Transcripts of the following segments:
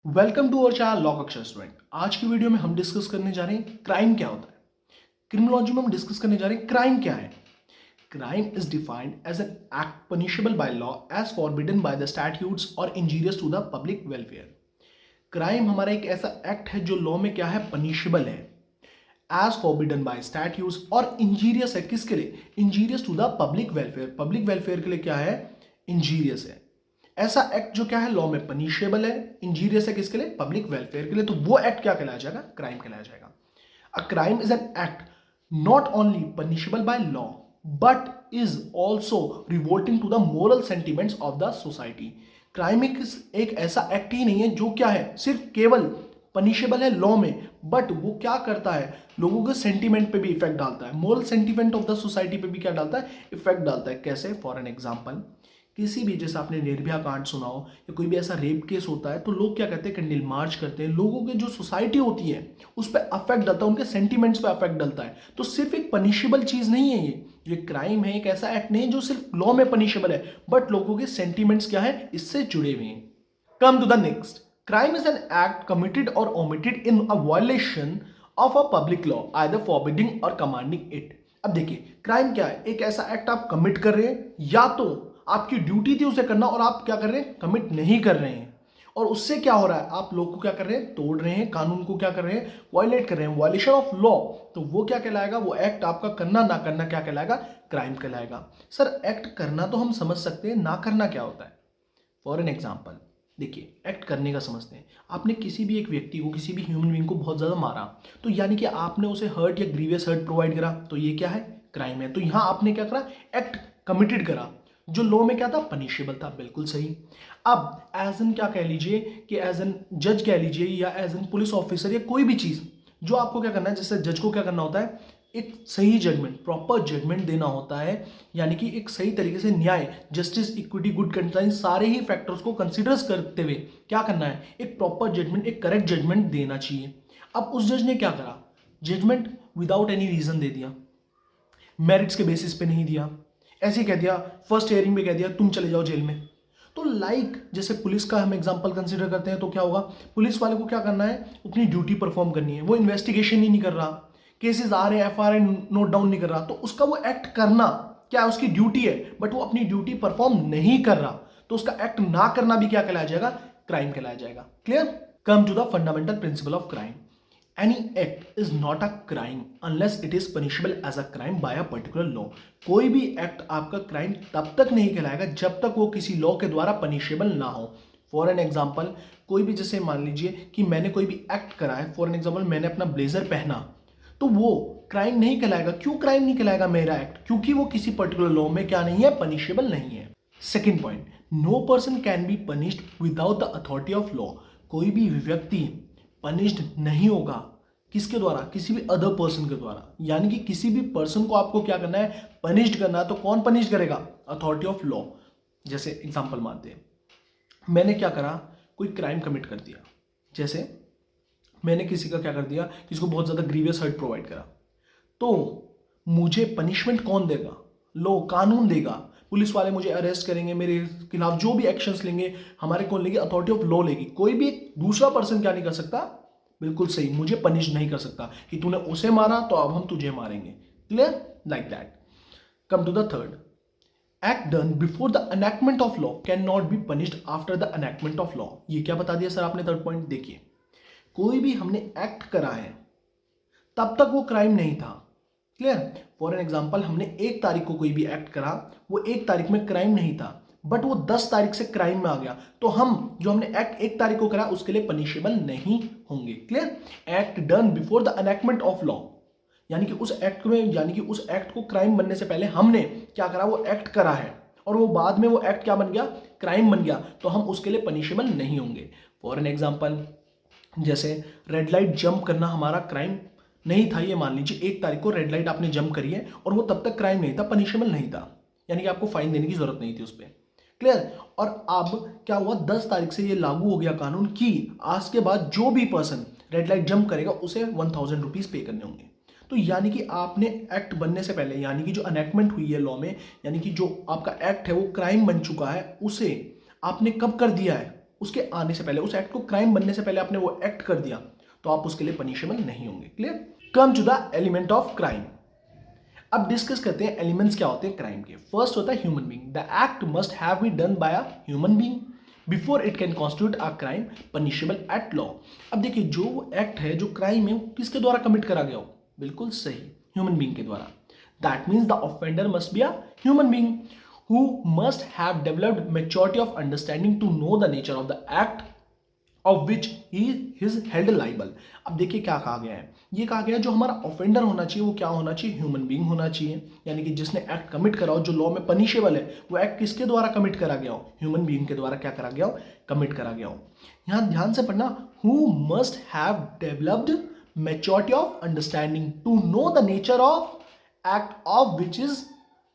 Welcome to our channel law Kaksha student. आज की video में हम डिस्कस करने जा रहे हैं क्राइम क्या होता है। क्रिमिनोलॉजी में हम डिस्कस करने जा रहे हैं क्राइम क्या है। Crime is defined as an act punishable by law as forbidden by the statutes और injurious to the public welfare. Crime हमारा एक ऐसा एक्ट है जो लॉ में क्या है, पनिशेबल है एज फॉरबिडन बाय स्टैट्यूट्स, और इंजीरियस है किसके लिए, injurious to the public welfare. Public welfare के लिए क्या है, इंजीरियस है। ऐसा एक्ट जो क्या है लॉ में पनिशेबल है, इंजीरियस है किसके लिए, पब्लिक वेलफेयर के लिए, तो वो एक्ट क्या कहलाया जाएगा, क्राइम कहलाया जाएगा। A crime is an act not only punishable by law but is also revolting to the moral sentiments of the society. Crime एक ऐसा एक्ट ही नहीं है जो क्या है सिर्फ केवल पनिशेबल है लॉ में, बट वो क्या करता है, लोगों के सेंटीमेंट पे भी इफेक्ट डालता है, moral sentiment of the society पे भी क्या डालता है, इफेक्ट डालता है। कैसे, फॉर एन एग्जांपल, किसी भी, जैसे आपने निर्भया कांड सुना हो या कोई भी ऐसा रेप केस होता है तो लोग क्या कहते हैं, कैंडल मार्च करते हैं, लोगों की जो सोसाइटी होती है उस पर अफेक्ट डालता है, उनके सेंटीमेंट्स पे अफेक्ट डालता है। तो सिर्फ एक पनिशेबल चीज नहीं है ये क्राइम है, एक ऐसा एक्ट नहीं है जो सिर्फ लॉ में पनिशेबल है, बट लोगों के सेंटीमेंट्स क्या है, इससे जुड़े हुए हैं। Come to the next, crime is an act committed और omitted in a violation of a public law either forbidding और कमांडिंग इट। अब देखिए, क्राइम क्या है, एक ऐसा एक्ट आप कमिट कर रहे हैं, या तो आपकी ड्यूटी थी उसे करना और आप क्या कर रहे हैं, कमिट नहीं कर रहे हैं, और उससे क्या हो रहा है, आप लोग को क्या कर रहे हैं, तोड़ रहे हैं, कानून को क्या कर रहे हैं, वायलेट कर रहे हैं, वायलेशन ऑफ लॉ। तो वो क्या कहलाएगा, वो एक्ट आपका करना ना करना क्या कहलाएगा, क्राइम कहलाएगा। सर एक्ट करना तो हम समझ सकते हैं, ना करना क्या होता है। फॉर एन एग्जाम्पल देखिए, एक्ट करने का समझते हैं, आपने किसी भी एक व्यक्ति को, किसी भी ह्यूमन बीइंग को बहुत ज़्यादा मारा, तो यानी कि आपने उसे हर्ट या ग्रीवियस हर्ट प्रोवाइड करा, तो ये क्या है, क्राइम है। तो यहाँ आपने क्या करा, एक्ट कमिटेड करा, जो लॉ में क्या था, पनिशेबल था, बिल्कुल सही। अब एज एन क्या कह लीजिए कि एज एन जज कह लीजिए या एज एन पुलिस ऑफिसर या कोई भी चीज़ जो आपको क्या करना है, जैसे जज को क्या करना होता है, एक सही जजमेंट, प्रॉपर जजमेंट देना होता है, यानी कि एक सही तरीके से न्याय, जस्टिस, इक्विटी, गुड कंसाइंस, सारे ही फैक्टर्स को कंसिडर्स करते हुए क्या करना है, एक प्रॉपर जजमेंट, एक करेक्ट जजमेंट देना चाहिए। अब उस जज ने क्या करा, जजमेंट विदाउट एनी रीजन दे दिया, मेरिट्स के बेसिस पे नहीं दिया, ऐसे कह दिया, फर्स्ट हियरिंग में कह दिया तुम चले जाओ जेल में। तो जैसे पुलिस का हम एग्जांपल कंसीडर करते हैं, तो क्या होगा, पुलिस वाले को क्या करना है, अपनी ड्यूटी परफॉर्म करनी है, वो इन्वेस्टिगेशन ही नहीं कर रहा, केसेस आ रहे हैं, एफआईआर नोट डाउन नहीं कर रहा, तो उसका वो एक्ट करना क्या है, उसकी ड्यूटी है, बट वो अपनी ड्यूटी परफॉर्म नहीं कर रहा, तो उसका एक्ट ना करना भी क्या कहलाया जाएगा, क्राइम कहलाया जाएगा। Clear. Come to the fundamental principle of crime. Any act is not a crime unless it is punishable as a crime by a particular law। कोई भी एक्ट आपका क्राइम तब तक नहीं कहलाएगा जब तक वो किसी लॉ के द्वारा पनिशेबल ना हो। फॉर एन एग्जाम्पल, कोई भी, जैसे मान लीजिए कि मैंने कोई भी एक्ट करा है, फॉर एन एग्जाम्पल मैंने अपना ब्लेजर पहना, तो वो क्राइम नहीं कहलाएगा। क्यों क्राइम नहीं कहलाएगा मेरा एक्ट, क्योंकि वो किसी पर्टिकुलर लॉ में क्या नहीं है, पनिशेबल नहीं है। Second point, no person can be punished without the authority of law. कोई भी व्यक्ति पनिश्ड नहीं होगा किसके द्वारा, किसी भी अदर पर्सन के द्वारा, यानी कि किसी भी पर्सन को आपको क्या करना है, पनिश्ड करना है, तो कौन पनिश करेगा, अथॉरिटी ऑफ लॉ। जैसे एग्जांपल मानते हैं, मैंने क्या करा, कोई क्राइम कमिट कर दिया, जैसे मैंने किसी का क्या कर दिया, किसी को बहुत ज्यादा ग्रीवियस हर्ट प्रोवाइड करा, तो मुझे पनिशमेंट कौन देगा, लॉ, कानून देगा। पुलिस वाले मुझे अरेस्ट करेंगे, मेरे खिलाफ जो भी एक्शंस लेंगे, हमारे कौन लेगी, अथॉरिटी ऑफ लॉ लेगी। कोई भी एक दूसरा पर्सन क्या नहीं कर सकता, बिल्कुल सही, मुझे पनिश नहीं कर सकता कि तूने उसे मारा तो अब हम तुझे मारेंगे। Clear, like that. Come to the third, act done before the enactment of law can not be punished after the enactment of law. ये क्या बता दिया सर आपने, थर्ड पॉइंट। देखिए, कोई भी हमने एक्ट करा है तब तक वो क्राइम नहीं था। क्लियर। फॉर एन एग्जाम्पल, हमने 1 तारीख को कोई भी एक्ट करा, वो 1 तारीख में क्राइम नहीं था, बट वो 10 तारीख से क्राइम में आ गया, तो हम जो हमने एक्ट 1 तारीख को करा उसके लिए पनिशेबल नहीं होंगे। Clear. Act done before the enactment of law, यानी कि उस एक्ट में, यानी कि उस एक्ट को क्राइम बनने से पहले हमने क्या करा, वो एक्ट करा है, और वो बाद में वो एक्ट क्या बन गया, क्राइम बन गया, तो हम उसके लिए पनिशेबल नहीं होंगे। फॉर एन एग्जाम्पल, जैसे रेड लाइट जंप करना हमारा क्राइम नहीं था, ये मान लीजिए 1 तारीख को रेड लाइट आपने जंप करी है और वो तब तक क्राइम नहीं था, पनिशेबल नहीं था, यानी कि आपको फाइन देने की जरूरत नहीं थी उस पर। क्लियर। और अब क्या हुआ, 10 तारीख से ये लागू हो गया कानून कि आज के बाद जो भी पर्सन रेड लाइट जंप करेगा उसे 1000 रुपीज पे करने होंगे। तो यानी कि आपने एक्ट बनने से पहले, यानी कि जो अनैक्टमेंट हुई है लॉ में, यानी कि जो आपका एक्ट है वो क्राइम बन चुका है, उसे आपने कब कर दिया है, उसके आने से पहले, उस एक्ट को क्राइम बनने से पहले आपने वो एक्ट कर दिया तो आप उसके लिए पनिशेबल नहीं होंगे। Clear? Come to the element of crime. अब डिस्कस करते हैं एलिमेंट्स क्या होते हैं क्राइम के। फर्स्ट होता है human being. The act must have been done by a human being before it can constitute a crime punishable at law. अब देखिए जो एक्ट है, जो क्राइम है, वो किसके द्वारा कमिट करा गया हो? बिल्कुल सही, ह्यूमन बीइंग के द्वारा। That means the offender must be a human being who must have developed maturity of understanding to know the nature of the act of which he is held liable। अब देखिए क्या कहा गया है, ये कहा गया है जो हमारा ऑफेंडर होना चाहिए वो क्या होना चाहिए? ह्यूमन बीइंग होना चाहिए, यानी कि जिसने एक्ट कमिट करा हो, जो लॉ में पनिशेबल है, वो एक्ट किसके द्वारा कमिट करा गया हो? ह्यूमन बीइंग के द्वारा क्या करा गया हो? कमिट करा गया हो। यहाँ ध्यान से पढ़ना, who must have developed maturity of understanding to know the nature of act of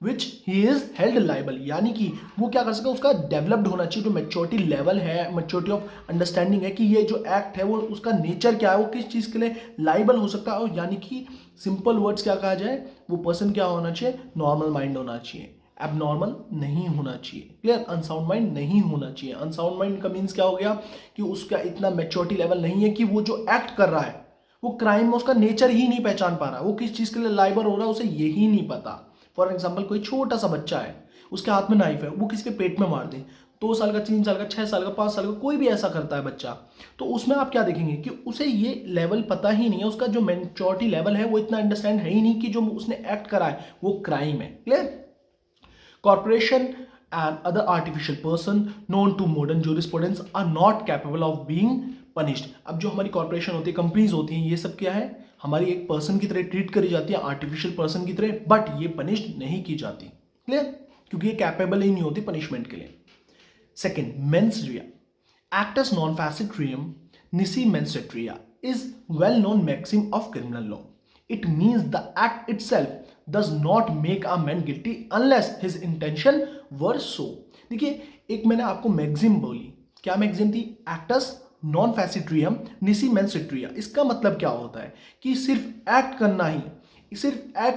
which he is held liable, यानी कि वो क्या कर सके, उसका डेवलप्ड होना चाहिए, जो मेच्योरिटी लेवल है, मेच्योरिटी ऑफ अंडरस्टैंडिंग है कि ये जो एक्ट है वो उसका नेचर क्या है, वो किस चीज़ के लिए लाइबल हो सकता है। और यानी कि सिंपल वर्ड्स क्या कहा जाए, वो पर्सन क्या होना चाहिए? नॉर्मल माइंड होना चाहिए, एबनॉर्मल नहीं होना चाहिए। क्लियर? अनसाउंड माइंड नहीं होना चाहिए। अनसाउंड माइंड का मीन्स क्या हो गया कि उसका इतना मेच्योरिटी लेवल नहीं है कि वो जो एक्ट कर रहा है वो क्राइम में उसका नेचर ही नहीं पहचान पा रहा, वो किस चीज़ के लिए लाइबल हो रहा है उसे यही नहीं पता। फॉर एग्जाम्पल कोई छोटा सा बच्चा है, उसके हाथ में नाइफ है, वो किसी के पेट में मार दे, 2 साल का, 3 साल का, 6 साल का, 5 साल का, कोई भी ऐसा करता है बच्चा, तो उसमें आप क्या देखेंगे कि उसे ये लेवल पता ही नहीं है, उसका जो मैच्योरिटी लेवल है वो इतना अंडरस्टैंड है ही नहीं कि जो उसने एक्ट करा है वो क्राइम है। Clear? Corporation and other artificial person known to modern jurisprudence are not capable of being punished। अब जो हमारी कॉर्पोरेशन होती है, कंपनीज होती हैं, ये सब क्या है? हमारी एक पर्सन की तरह ट्रीट करी जाती है, आर्टिफिशियल पर्सन की तरह, बट ये पनिश्ड नहीं की जाती। क्लियर? क्योंकि ये कैपेबल ही नहीं होती पनिशमेंट के लिए। Second, mens rea. Actus non facit reum nisi mens rea is well known maxim of criminal law. It means the act itself does not make a man guilty unless his intention were so। देखिए, एक मैंने आपको maxim बोली, क्या maxim थी? Actus non facit reum nisi mens rea. इसका मतलब क्या होता है कि सिर्फ एक्ट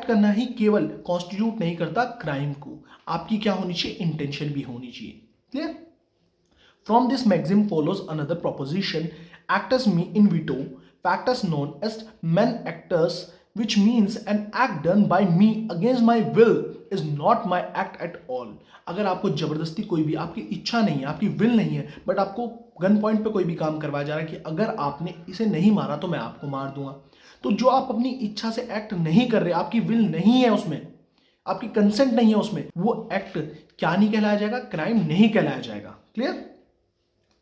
करना ही केवल कॉन्स्टिट्यूट नहीं करता क्राइम को, आपकी क्या होनी चाहिए? इंटेंशन भी होनी चाहिए। Clear? From this maxim follows another proposition, actus me invito factors known as men actors, which means an act done by me against my will is not my act at all। अगर आपको जबरदस्ती कोई भी, आपकी इच्छा नहीं है, आपकी विल नहीं है, बट आपको गन पॉइंट पे कोई भी काम करवाया जा रहा है कि अगर आपने इसे नहीं मारा तो मैं आपको मार दूंगा, तो जो आप अपनी इच्छा से एक्ट नहीं कर रहे, आपकी विल नहीं है उसमें, आपकी कंसेंट नहीं है उसमें, वो एक्ट क्या नहीं कहलाया जाएगा? क्राइम नहीं कहलाया जाएगा। Clear?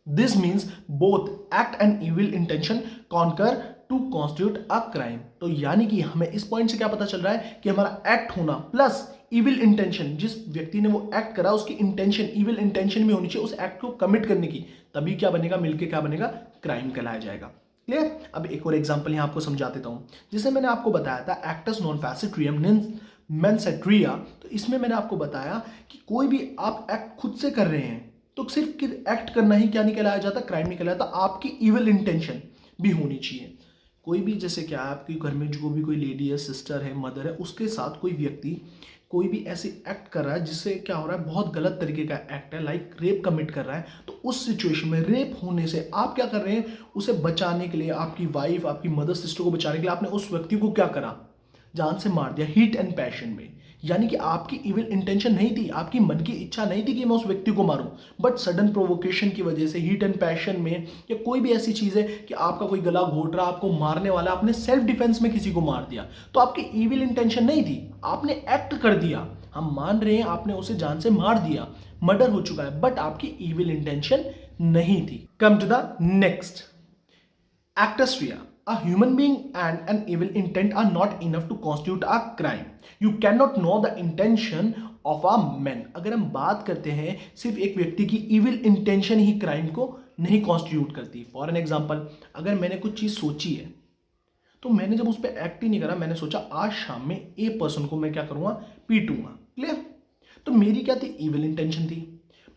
This means both act and evil intention concur to constitute a crime. तो यानी कि हमें इस पॉइंट से क्या पता चल रहा है कि हमारा एक्ट होना प्लस इविल इंटेंशन, जिस व्यक्ति ने वो एक्ट करा उसकी इंटेंशन, इविल इंटेंशन भी होनी चाहिए उस एक्ट को कमिट करने की, तभी क्या बनेगा? मिलके क्या बनेगा? क्राइम कहलाया जाएगा। क्लियर? अब एक और एग्जांपल यहां आपको समझा देता हूं, जिसे मैंने आपको बताया था एक्टस नॉन फैसिड रियम मेंस रिया। तो इसमें मैंने आपको बताया कि कोई भी आप एक्ट खुद से कर रहे हैं तो सिर्फ एक्ट करना ही क्या नहीं कहलाया जाता? क्राइम नहीं कहलाया जाता, आपकी इविल इंटेंशन भी होनी चाहिए। कोई भी, जैसे क्या है, आपके घर में जो भी कोई लेडी है, सिस्टर है, मदर है, उसके साथ कोई व्यक्ति कोई भी ऐसे एक्ट कर रहा है जिससे क्या हो रहा है, बहुत गलत तरीके का एक्ट है, लाइक रेप कमिट कर रहा है, तो उस सिचुएशन में रेप होने से आप क्या कर रहे हैं? उसे बचाने के लिए, आपकी वाइफ, आपकी मदर, सिस्टर को बचाने के लिए आपने उस व्यक्ति को क्या करा? जान से मार दिया, हीट एंड पैशन में। यानी कि आपकी इविल इंटेंशन नहीं थी, आपकी मन की इच्छा नहीं थी कि मैं उस व्यक्ति को मारूं, बट सडन प्रोवोकेशन की वजह से, हीट एंड पैशन में, या कोई भी ऐसी चीज़ है कि आपका कोई गला घोट रहा, आपको मारने वाला, आपने सेल्फ डिफेंस में किसी को मार दिया, तो आपकी इविल इंटेंशन नहीं थी, आपने एक्ट कर दिया। हम मान रहे हैं आपने उसे जान से मार दिया, मर्डर हो चुका है, बट आपकी इविल इंटेंशन नहीं थी। Come to the next, actus rea। A human being and an evil intent are not enough to constitute a crime। You cannot know the intention of a man। अगर हम बात करते हैं, सिर्फ एक व्यक्ति की evil intention ही crime को नहीं constitute करती। फॉर एन एग्जाम्पल, अगर मैंने कुछ चीज़ सोची है तो मैंने जब उस पर एक्ट ही नहीं करा, मैंने सोचा आज शाम में ए पर्सन को मैं क्या करूँगा? पीटूंगा। क्लियर? तो मेरी क्या थी? इविल इंटेंशन थी,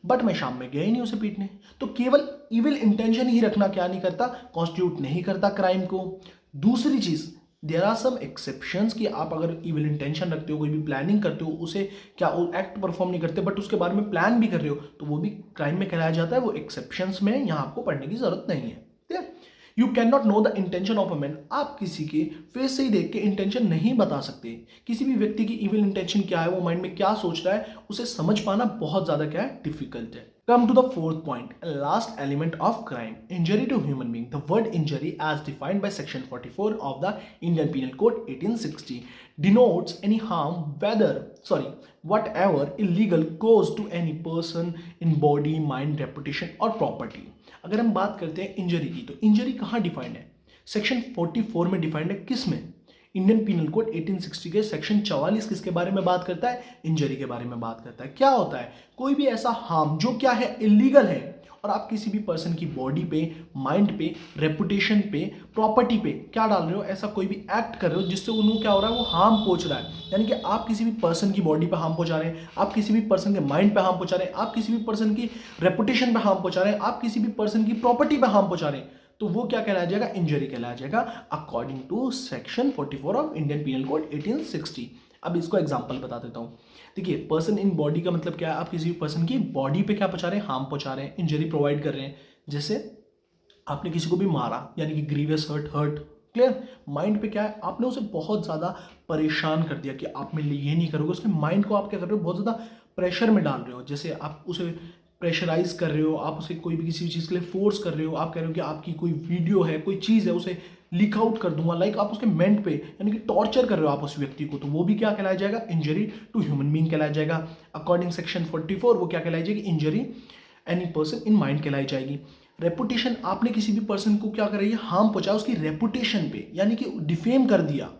बट मैं शाम में गया ही नहीं उसे पीटने। तो केवल इविल इंटेंशन ही रखना क्या नहीं करता? कॉन्स्टिट्यूट नहीं करता क्राइम को। दूसरी चीज, देयर आर सम एक्सेप्शंस कि आप अगर इविल इंटेंशन रखते हो, कोई भी प्लानिंग करते हो, उसे क्या एक्ट परफॉर्म नहीं करते बट उसके बारे में प्लान भी कर रहे हो, तो वो भी क्राइम में कहलाया जाता है। वो एक्सेप्शंस में यहाँ आपको पढ़ने की जरूरत नहीं है। You can not know the intention of a man, आप किसी के फेस से ही देख के इंटेंशन नहीं बता सकते। किसी भी व्यक्ति की इविल इंटेंशन क्या है, वो माइंड में क्या सोच रहा है, उसे समझ पाना बहुत ज्यादा क्या है, डिफिकल्ट है। Come to the fourth point and last element of crime, injury to human being. The word injury as defined by section 44 of the Indian Penal Code 1860 denotes any harm whatever illegal caused to any person in body, mind, reputation or property. अगर हम बात करते हैं injury की, तो injury कहाँ defined है? Section 44 में डिफाइंड है। किस में? इंडियन पीनल कोड 1860 के सेक्शन 44 किसके बारे में बात करता है? इंजरी के बारे में बात करता है। क्या होता है? कोई भी ऐसा हार्म जो क्या है, इलीगल है, और आप किसी भी पर्सन की बॉडी पे, माइंड पे, रेपुटेशन पे, प्रॉपर्टी पे क्या डाल रहे हो, ऐसा कोई भी एक्ट कर रहे हो जिससे उन्हें क्या हो रहा है, वो हार्म पहुंच रहा है। यानी कि आप किसी भी पर्सन की बॉडी पे हार्म पहुंचा रहे हैं, आप किसी भी पर्सन के माइंड पे हार्म पहुंचा रहे हैं, आप किसी भी पर्सन की रेपुटेशन पे हार्म पहुंचा रहे हैं, आप किसी भी पर्सन की प्रॉपर्टी पे हार्म पहुंचा रहे हैं, तो वो क्या कहलाया जाएगा? इंजरी कहलाया जाएगा according to section 44 of Indian penal code 1860। अब इसको एग्जांपल बता देता हूँ। देखिए, पर्सन इन बॉडी का मतलब क्या है? आप किसी भी पर्सन की बॉडी पे क्या पहुंचा रहे हैं? हार्म पहुंचा रहे हैं, इंजरी प्रोवाइड कर रहे हैं। जैसे आपने किसी को भी मारा, यानी कि ग्रीवियस हर्ट। क्लियर? माइंड पे क्या है? आपने उसे बहुत ज़्यादा परेशान कर दिया कि आप मेरे लिए ये नहीं करोगे। उसके माइंड को आप क्या कर रहे हो? बहुत ज़्यादा प्रेशर में डाल रहे हो। जैसे आप उसे प्रेशराइज कर रहे हो, आप उसे कोई भी किसी चीज़ के लिए फोर्स कर रहे हो, आप कह रहे हो कि आपकी कोई वीडियो है, कोई चीज़ है, उसे लीक आउट कर दूंगा, लाइक आप उसके मेंट पे, यानी कि टॉर्चर कर रहे हो आप उस व्यक्ति को, तो वो भी क्या कहलाया जाएगा? इंजरी टू ह्यूमन बीइंग कहलाया जाएगा। अकॉर्डिंग सेक्शन 44 वो क्या कहलाई जाएगी? Injury any person in mind कहलाई जाएगी। रेपुटेशन, आपने किसी भी पर्सन को क्या कर रही है? हार्म पहुंचाया उसकी रेपुटेशन पे, यानी कि डिफेम कर दिया।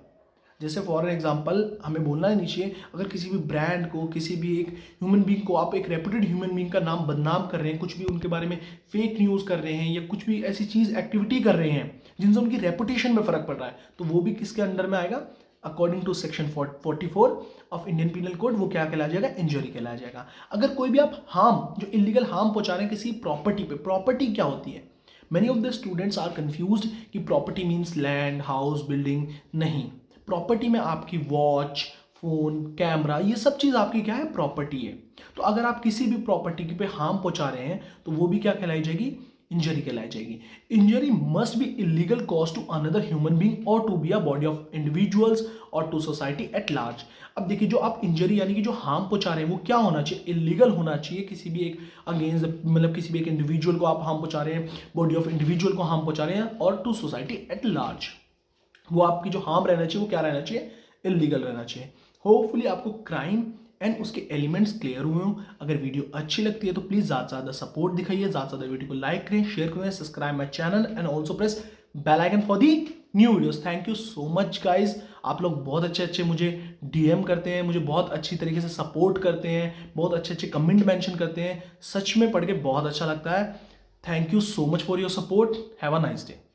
जैसे फॉर एग्जांपल हमें बोलना है नीचे, अगर किसी भी ब्रांड को, किसी भी एक ह्यूमन बीइंग को, आप एक रेपुटेड ह्यूमन बीइंग का नाम बदनाम कर रहे हैं, कुछ भी उनके बारे में फेक न्यूज़ कर रहे हैं या कुछ भी ऐसी चीज़ एक्टिविटी कर रहे हैं जिनसे उनकी रेपुटेशन में फर्क पड़ रहा है, तो वो भी किसके अंडर में आएगा? According to section 44 of Indian penal code वो क्या कहलाया जाएगा? इंजरी कहलाया जाएगा। अगर कोई भी आप हार्म, जो इलीगल हार्म पहुंचा रहे हैं किसी प्रॉपर्टी पे, प्रॉपर्टी क्या होती है? Many of the students are confused कि property means land, house, building. नहीं, प्रॉपर्टी में आपकी वॉच, फोन, कैमरा, ये सब चीज़ आपकी क्या है? प्रॉपर्टी है। तो अगर आप किसी भी प्रॉपर्टी पे हार्म पहुंचा रहे हैं तो वो भी क्या कहलाई जाएगी? इंजरी कहलाई जाएगी। Injury must be illegal cause to another human being और to be a body of individuals और टू सोसाइटी एट लार्ज। अब देखिए, जो आप इंजरी यानी कि जो हार्म पहुंचा रहे हैं वो क्या होना चाहिए? इलीगल होना चाहिए। किसी भी एक अगेंस्ट, मतलब किसी भी एक इंडिविजुअल को आप हार्म पहुंचा रहे हैं, बॉडी ऑफ इंडिविजुअल को हार्म पहुंचा रहे हैं, और टू सोसाइटी एट लार्ज। वो आपकी जो हार्म रहना चाहिए वो क्या रहना चाहिए? इलीगल रहना चाहिए। होपफुली आपको क्राइम एंड उसके एलिमेंट्स क्लियर हुए हों। अगर वीडियो अच्छी लगती है तो प्लीज़ ज़्यादा से ज़्यादा सपोर्ट दिखाइए, ज़्यादा से ज़्यादा वीडियो को लाइक करें, शेयर करें, subscribe my channel and also press bell icon for the new videos. Thank you so much guys. आप लोग बहुत अच्छे मुझे डीएम करते हैं, मुझे बहुत अच्छी तरीके से सपोर्ट करते हैं, बहुत अच्छे कमेंट मेंशन करते हैं। सच में पढ़ के बहुत अच्छा लगता है। Thank you so much for your support. Have a nice day.